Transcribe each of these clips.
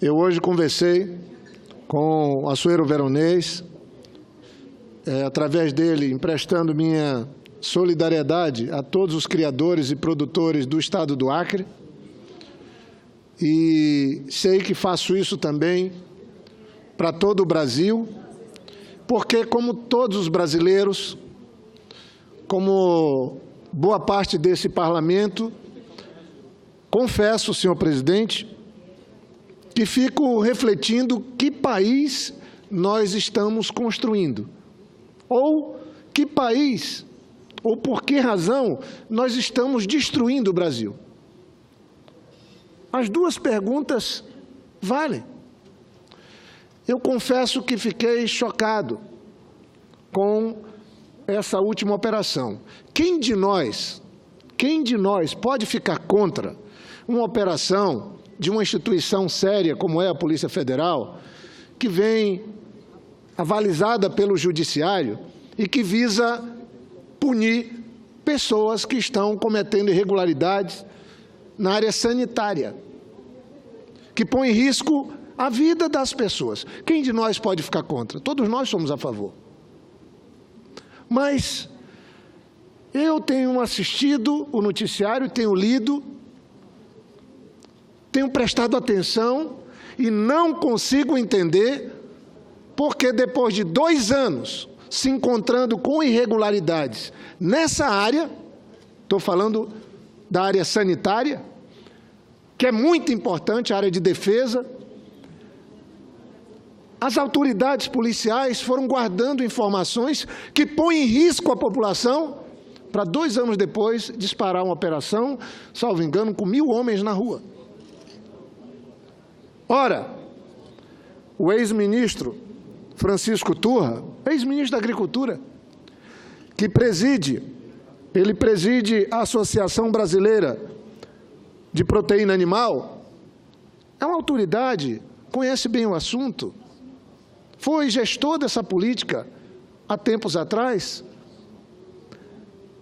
Eu hoje conversei com Assuero Veronês, através dele emprestando minha solidariedade a todos os criadores e produtores do estado do Acre, e sei que faço isso também para todo o Brasil, porque, como todos os brasileiros, como boa parte desse parlamento, confesso, senhor presidente, que fico refletindo que país nós estamos construindo, ou que país, ou por que razão nós estamos destruindo o Brasil. As duas perguntas valem. Eu confesso que fiquei chocado com essa última operação. Quem de nós pode ficar contra uma operação de uma instituição séria como é a Polícia Federal, que vem avalizada pelo Judiciário e que visa punir pessoas que estão cometendo irregularidades na área sanitária, que põe em risco a vida das pessoas? Quem de nós pode ficar contra? Todos nós somos a favor. Mas eu tenho assistido o noticiário, tenho lido, tenho prestado atenção e não consigo entender porque, depois de 2 anos se encontrando com irregularidades nessa área, estou falando da área sanitária, que é muito importante, a área de defesa, as autoridades policiais foram guardando informações que põem em risco a população para 2 anos depois disparar uma operação, salvo engano, com 1.000 homens na rua. Ora, o ex-ministro Francisco Turra, ex-ministro da Agricultura, que preside a Associação Brasileira de Proteína Animal, é uma autoridade, conhece bem o assunto, foi gestor dessa política há tempos atrás.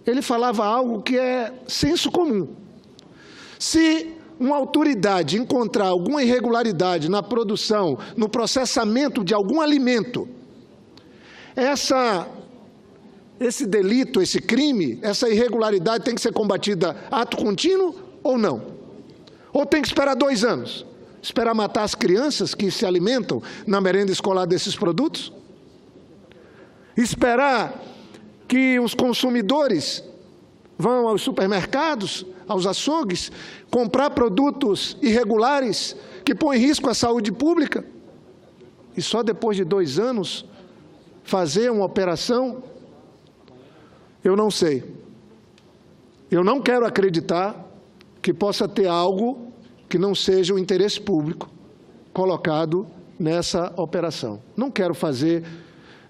Ele falava algo que é senso comum. Se uma autoridade encontrar alguma irregularidade na produção, no processamento de algum alimento, esse delito, esse crime, essa irregularidade tem que ser combatida ato contínuo ou não? Ou tem que esperar 2 anos? Esperar matar as crianças que se alimentam na merenda escolar desses produtos? Esperar que os consumidores vão aos supermercados, aos açougues, comprar produtos irregulares que põem em risco a saúde pública? E só depois de 2 anos fazer uma operação? Eu não sei. Eu não quero acreditar que possa ter algo que não seja o interesse público colocado nessa operação. Não quero fazer,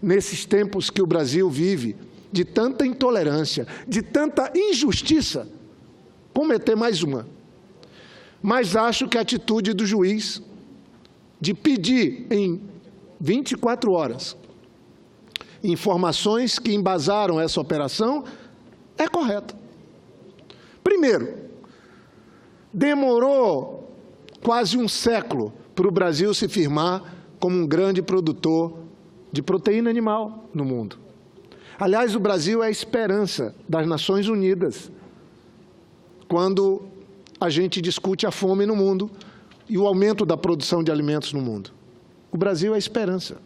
nesses tempos que o Brasil vive, de tanta intolerância, de tanta injustiça, cometer mais uma. Mas acho que a atitude do juiz de pedir em 24 horas informações que embasaram essa operação é correta. Primeiro, demorou quase um século para o Brasil se firmar como um grande produtor de proteína animal no mundo. Aliás, o Brasil é a esperança das Nações Unidas quando a gente discute a fome no mundo e o aumento da produção de alimentos no mundo. O Brasil é a esperança.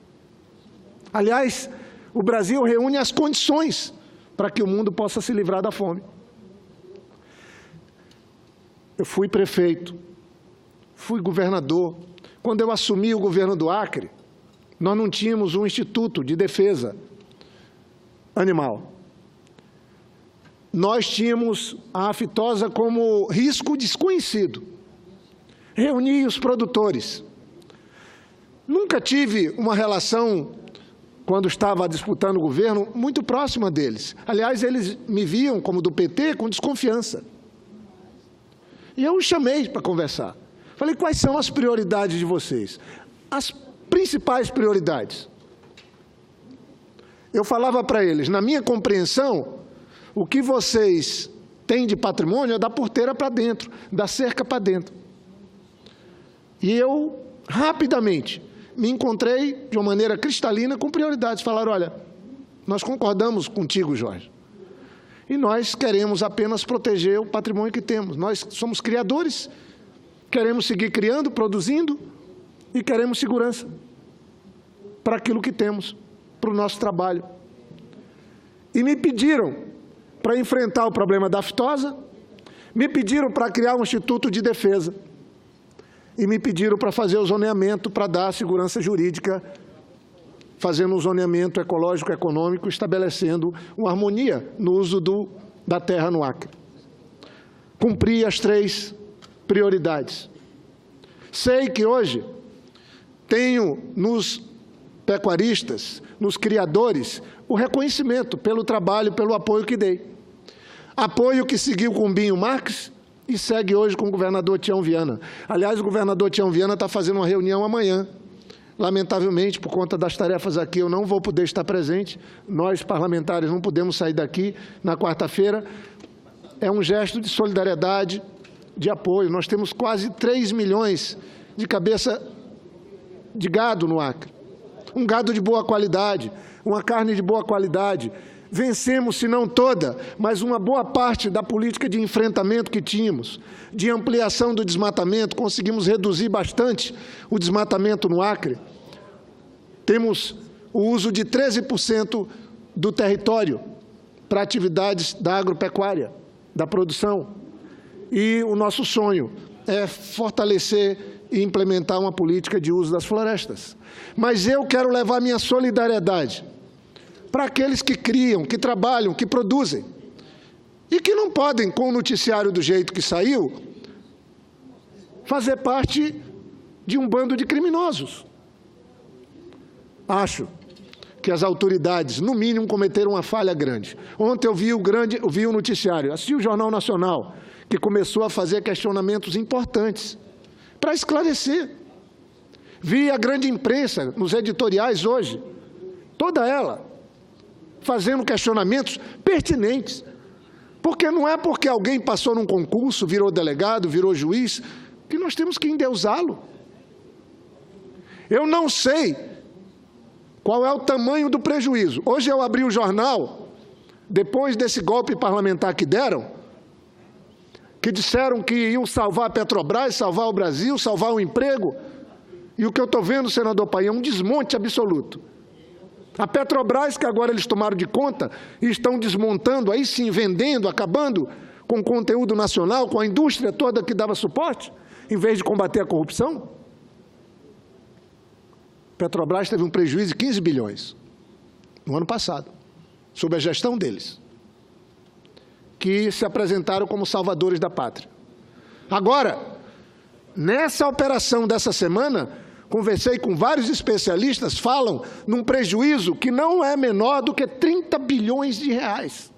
Aliás, o Brasil reúne as condições para que o mundo possa se livrar da fome. Eu fui prefeito, fui governador. Quando eu assumi o governo do Acre, nós não tínhamos um instituto de defesa animal. Nós tínhamos a aftosa como risco desconhecido. Reuni os produtores. Nunca tive uma relação, quando estava disputando o governo, muito próxima deles. Aliás, eles me viam, como do PT, com desconfiança. E eu os chamei para conversar. Falei, quais são as prioridades de vocês? As principais prioridades. Eu falava para eles, na minha compreensão, o que vocês têm de patrimônio é da porteira para dentro, da cerca para dentro. E eu rapidamente, me encontrei de uma maneira cristalina com prioridades. Falaram, olha, nós concordamos contigo, Jorge, e nós queremos apenas proteger o patrimônio que temos. Nós somos criadores, queremos seguir criando, produzindo e queremos segurança para aquilo que temos, para o nosso trabalho. E me pediram para enfrentar o problema da aftosa, me pediram para criar um instituto de defesa e me pediram para fazer o zoneamento, para dar segurança jurídica, fazendo um zoneamento ecológico, econômico, estabelecendo uma harmonia no uso da terra no Acre. Cumpri as 3 prioridades. Sei que hoje tenho nos pecuaristas, nos criadores, o reconhecimento pelo trabalho, pelo apoio que dei. Apoio que seguiu com o Binho Marques e segue hoje com o governador Tião Viana. Aliás, o governador Tião Viana está fazendo uma reunião amanhã. Lamentavelmente, por conta das tarefas aqui, eu não vou poder estar presente. Nós, parlamentares, não podemos sair daqui na quarta-feira. É um gesto de solidariedade, de apoio. Nós temos quase 3 milhões de cabeça de gado no Acre. Um gado de boa qualidade, uma carne de boa qualidade. Vencemos, se não toda, mas uma boa parte da política de enfrentamento que tínhamos, de ampliação do desmatamento, conseguimos reduzir bastante o desmatamento no Acre. Temos o uso de 13% do território para atividades da agropecuária, da produção. E o nosso sonho é fortalecer e implementar uma política de uso das florestas. Mas eu quero levar minha solidariedade para aqueles que criam, que trabalham, que produzem, e que não podem, com o noticiário do jeito que saiu, fazer parte de um bando de criminosos. Acho que as autoridades, no mínimo, cometeram uma falha grande. Ontem eu vi o noticiário, assisti o Jornal Nacional, que começou a fazer questionamentos importantes para esclarecer. Vi a grande imprensa, nos editoriais hoje, toda ela, fazendo questionamentos pertinentes. Porque não é porque alguém passou num concurso, virou delegado, virou juiz, que nós temos que endeusá-lo. Eu não sei qual é o tamanho do prejuízo. Hoje eu abri o jornal, depois desse golpe parlamentar que deram, que disseram que iam salvar a Petrobras, salvar o Brasil, salvar o emprego. E o que eu estou vendo, senador Paim, é um desmonte absoluto. A Petrobras, que agora eles tomaram de conta e estão desmontando, aí sim, vendendo, acabando com o conteúdo nacional, com a indústria toda que dava suporte, em vez de combater a corrupção. Petrobras teve um prejuízo de 15 bilhões no ano passado, sob a gestão deles, que se apresentaram como salvadores da pátria. Agora, nessa operação dessa semana, conversei com vários especialistas, falam num prejuízo que não é menor do que 30 bilhões de reais,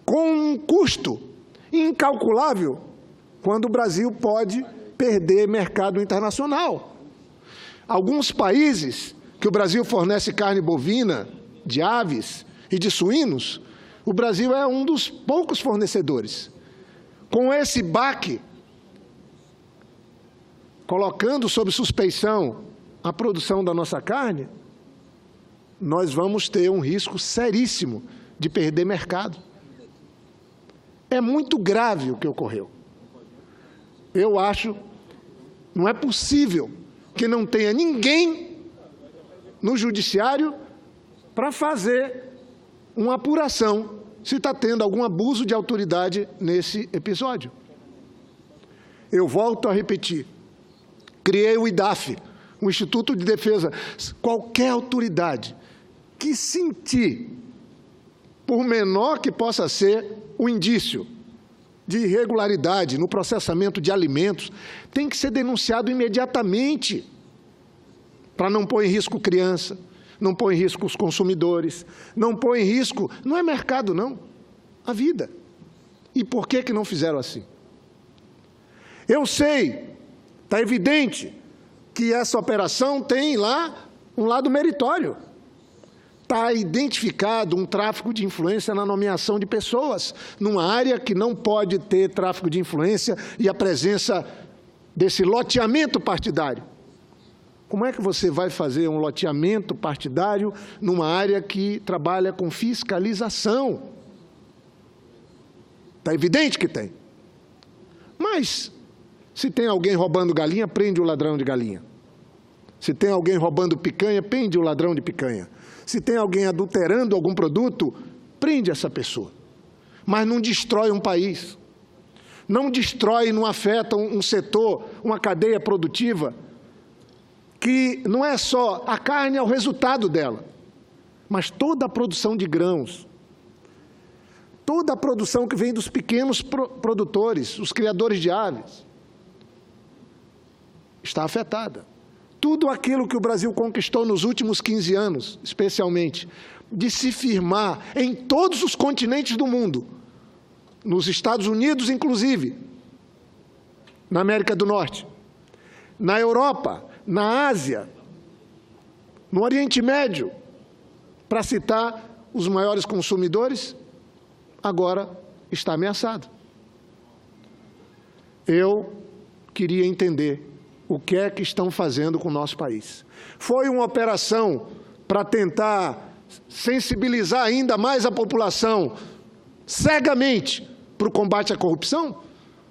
com um custo incalculável, quando o Brasil pode perder mercado internacional. Alguns países que o Brasil fornece carne bovina, de aves e de suínos, o Brasil é um dos poucos fornecedores. Com esse baque, colocando sob suspeição a produção da nossa carne, nós vamos ter um risco seríssimo de perder mercado. É muito grave o que ocorreu. Eu acho, não é possível que não tenha ninguém no judiciário para fazer uma apuração se está tendo algum abuso de autoridade nesse episódio. Eu volto a repetir. Criei o IDAF, o Instituto de Defesa. Qualquer autoridade que sentir, por menor que possa ser o indício de irregularidade no processamento de alimentos, tem que ser denunciado imediatamente, para não pôr em risco criança, não pôr em risco os consumidores, não pôr em risco, não é mercado não, a vida. E por que não fizeram assim? Eu sei, está evidente que essa operação tem lá um lado meritório. Está identificado um tráfico de influência na nomeação de pessoas, numa área que não pode ter tráfico de influência e a presença desse loteamento partidário. Como é que você vai fazer um loteamento partidário numa área que trabalha com fiscalização? Está evidente que tem. Mas, se tem alguém roubando galinha, prende o ladrão de galinha. Se tem alguém roubando picanha, prende o ladrão de picanha. Se tem alguém adulterando algum produto, prende essa pessoa. Mas não destrói um país. Não destrói, não afeta um setor, uma cadeia produtiva, que não é só a carne, é o resultado dela, mas toda a produção de grãos, toda a produção que vem dos pequenos produtores, os criadores de aves, está afetada. Tudo aquilo que o Brasil conquistou nos últimos 15 anos, especialmente, de se firmar em todos os continentes do mundo, nos Estados Unidos, inclusive, na América do Norte, na Europa, na Ásia, no Oriente Médio, para citar os maiores consumidores, agora está ameaçado. Eu queria entender o que é que estão fazendo com o nosso país. Foi uma operação para tentar sensibilizar ainda mais a população cegamente para o combate à corrupção?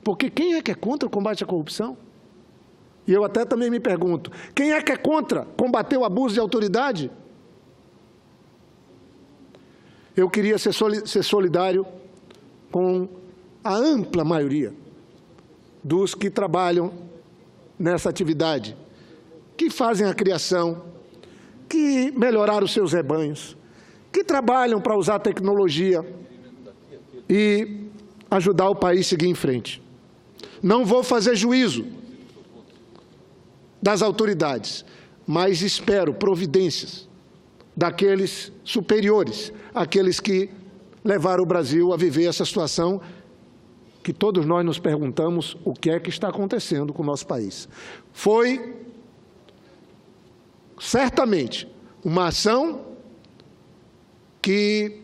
Porque quem é que é contra o combate à corrupção? E eu até também me pergunto, quem é que é contra combater o abuso de autoridade? Eu queria ser solidário com a ampla maioria dos que trabalham nessa atividade, que fazem a criação, que melhoraram os seus rebanhos, que trabalham para usar a tecnologia e ajudar o país a seguir em frente. Não vou fazer juízo das autoridades, mas espero providências daqueles superiores, aqueles que levaram o Brasil a viver essa situação que todos nós nos perguntamos o que é que está acontecendo com o nosso país. Foi, certamente, uma ação que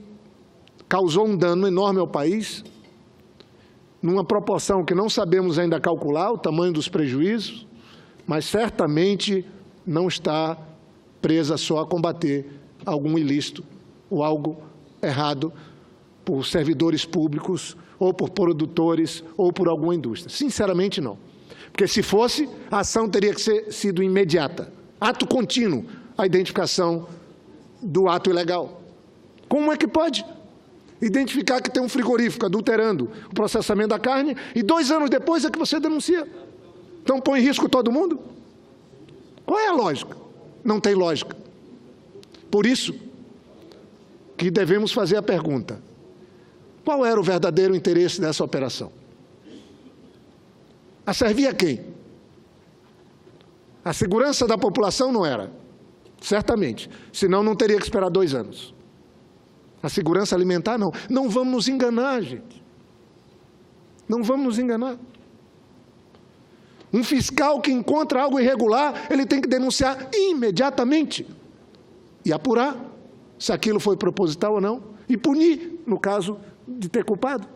causou um dano enorme ao país, numa proporção que não sabemos ainda calcular, o tamanho dos prejuízos, mas certamente não está presa só a combater algum ilícito ou algo errado por servidores públicos, ou por produtores, ou por alguma indústria. Sinceramente, não. Porque se fosse, a ação teria que ser sido imediata. Ato contínuo, a identificação do ato ilegal. Como é que pode identificar que tem um frigorífico adulterando o processamento da carne e 2 anos depois é que você denuncia? Então põe em risco todo mundo? Qual é a lógica? Não tem lógica. Por isso que devemos fazer a pergunta: qual era o verdadeiro interesse dessa operação? A servir a quem? A segurança da população não era, certamente, senão não teria que esperar 2 anos. A segurança alimentar não. Não vamos nos enganar, gente. Não vamos nos enganar. Um fiscal que encontra algo irregular, ele tem que denunciar imediatamente e apurar se aquilo foi proposital ou não e punir, no caso de ter culpado.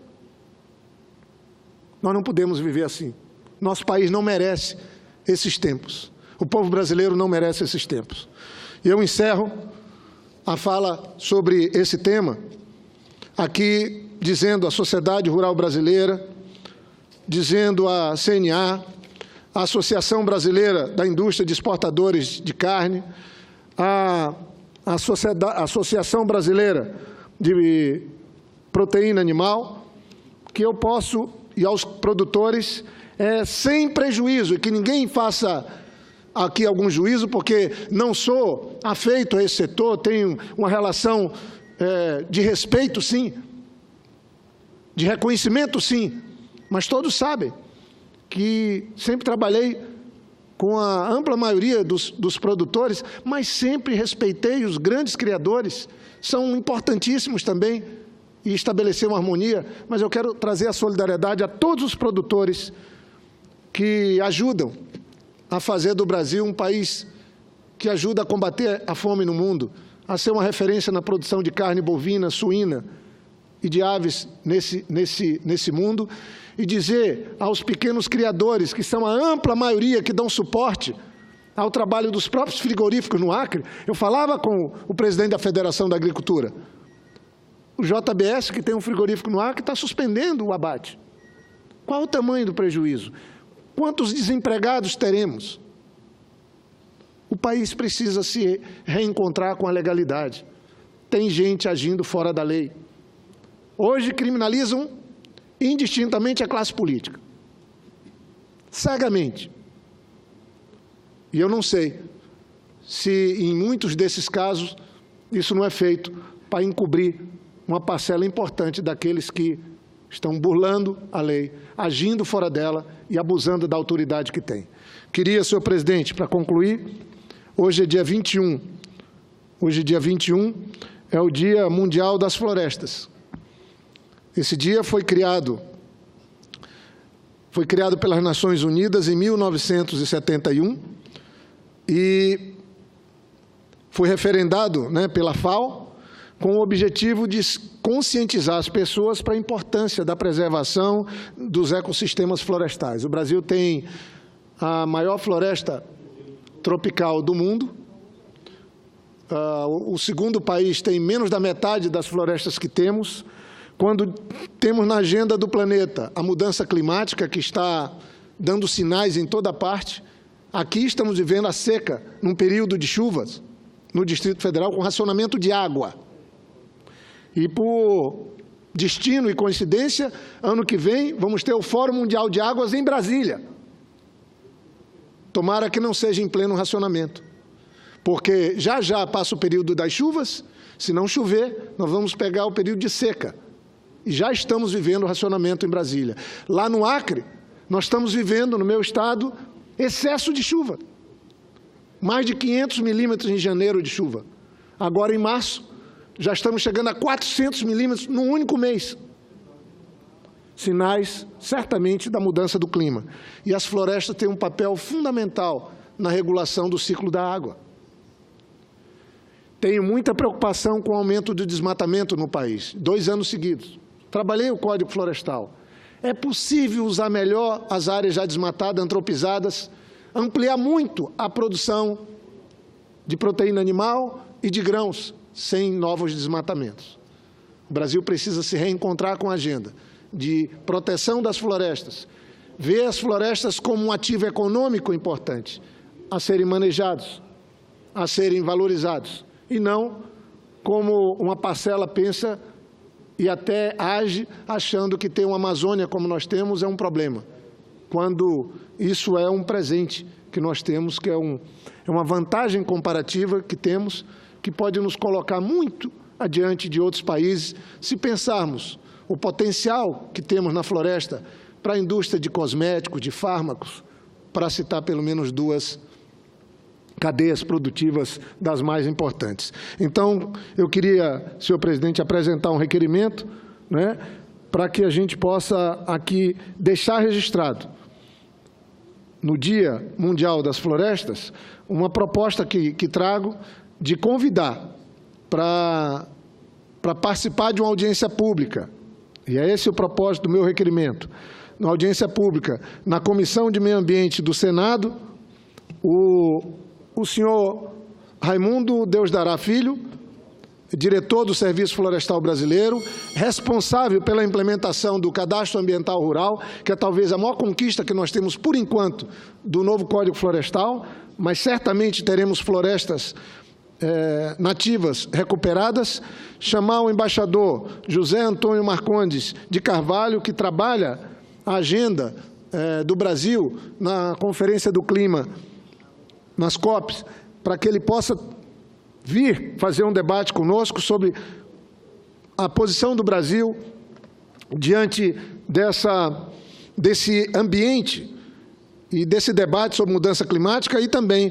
Nós não podemos viver assim. Nosso país não merece esses tempos. O povo brasileiro não merece esses tempos. E eu encerro a fala sobre esse tema aqui dizendo à sociedade rural brasileira, dizendo à CNA, à Associação Brasileira da Indústria de Exportadores de Carne, à Associação Brasileira de Proteína Animal, que eu posso, e aos produtores, sem prejuízo, e que ninguém faça aqui algum juízo, porque não sou afeito a esse setor, tenho uma relação de respeito, sim, de reconhecimento, sim, mas todos sabem que sempre trabalhei com a ampla maioria dos produtores, mas sempre respeitei os grandes criadores, são importantíssimos também, e estabelecer uma harmonia, mas eu quero trazer a solidariedade a todos os produtores que ajudam a fazer do Brasil um país que ajuda a combater a fome no mundo, a ser uma referência na produção de carne bovina, suína e de aves nesse mundo. e dizer aos pequenos criadores, que são a ampla maioria que dão suporte ao trabalho dos próprios frigoríficos no Acre. Eu falava com o presidente da Federação da Agricultura. O JBS, que tem um frigorífico no Acre, está suspendendo o abate. Qual o tamanho do prejuízo? Quantos desempregados teremos? O país precisa se reencontrar com a legalidade. Tem gente agindo fora da lei. Hoje criminalizam indistintamente a classe política. Cegamente. E eu não sei se, em muitos desses casos, isso não é feito para encobrir uma parcela importante daqueles que estão burlando a lei, agindo fora dela e abusando da autoridade que tem. Queria, senhor presidente, para concluir, hoje é dia 21. Hoje, dia 21, é o Dia Mundial das Florestas. Esse dia foi criado pelas Nações Unidas em 1971 e foi referendado, pela FAO, com o objetivo de conscientizar as pessoas para a importância da preservação dos ecossistemas florestais. O Brasil tem a maior floresta tropical do mundo. O segundo país tem menos da metade das florestas que temos. Quando temos na agenda do planeta a mudança climática, que está dando sinais em toda parte, aqui estamos vivendo a seca, num período de chuvas, no Distrito Federal, com racionamento de água. E, por destino e coincidência, ano que vem, vamos ter o Fórum Mundial de Águas em Brasília. Tomara que não seja em pleno racionamento, porque já já passa o período das chuvas. Se não chover, nós vamos pegar o período de seca. E já estamos vivendo o racionamento em Brasília. Lá no Acre, nós estamos vivendo, no meu estado, excesso de chuva. Mais de 500 milímetros em janeiro de chuva. Agora, em março, já estamos chegando a 400 milímetros num único mês. Sinais, certamente, da mudança do clima. E as florestas têm um papel fundamental na regulação do ciclo da água. Tenho muita preocupação com o aumento do desmatamento no país, 2 anos seguidos. Trabalhei o Código Florestal. É possível usar melhor as áreas já desmatadas, antropizadas, ampliar muito a produção de proteína animal e de grãos, sem novos desmatamentos. O Brasil precisa se reencontrar com a agenda de proteção das florestas, ver as florestas como um ativo econômico importante, a serem manejados, a serem valorizados, e não como uma parcela pensa e até age achando que ter uma Amazônia como nós temos é um problema, quando isso é um presente que nós temos, que é uma vantagem comparativa que temos, que pode nos colocar muito adiante de outros países, se pensarmos o potencial que temos na floresta para a indústria de cosméticos, de fármacos, para citar pelo menos 2 cadeias produtivas das mais importantes. Então, eu queria, senhor presidente, apresentar um requerimento, para que a gente possa aqui deixar registrado, no Dia Mundial das Florestas, uma proposta que trago de convidar para participar de uma audiência pública, e é esse o propósito do meu requerimento, na audiência pública, na Comissão de Meio Ambiente do Senado, o senhor Raimundo Deusdará Filho, diretor do Serviço Florestal Brasileiro, responsável pela implementação do Cadastro Ambiental Rural, que é talvez a maior conquista que nós temos, por enquanto, do novo Código Florestal, mas certamente teremos florestas nativas recuperadas, chamar o embaixador José Antônio Marcondes de Carvalho, que trabalha a agenda do Brasil na Conferência do Clima, nas COPs, para que ele possa vir fazer um debate conosco sobre a posição do Brasil diante desse ambiente e desse debate sobre mudança climática, e também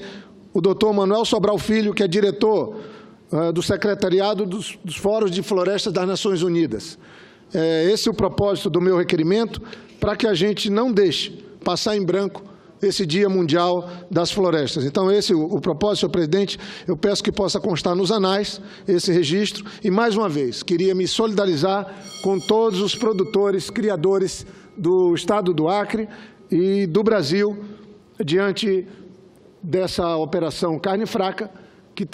o doutor Manuel Sobral Filho, que é diretor do Secretariado dos Fóruns de Florestas das Nações Unidas. Esse é o propósito do meu requerimento, para que a gente não deixe passar em branco esse Dia Mundial das Florestas. Então, esse é o propósito, senhor presidente. Eu peço que possa constar nos anais esse registro. E, mais uma vez, queria me solidarizar com todos os produtores, criadores do Estado do Acre e do Brasil diante dessa operação carne fraca que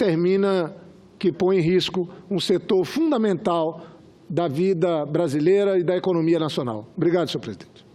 põe em risco um setor fundamental da vida brasileira e da economia nacional. Obrigado, senhor presidente.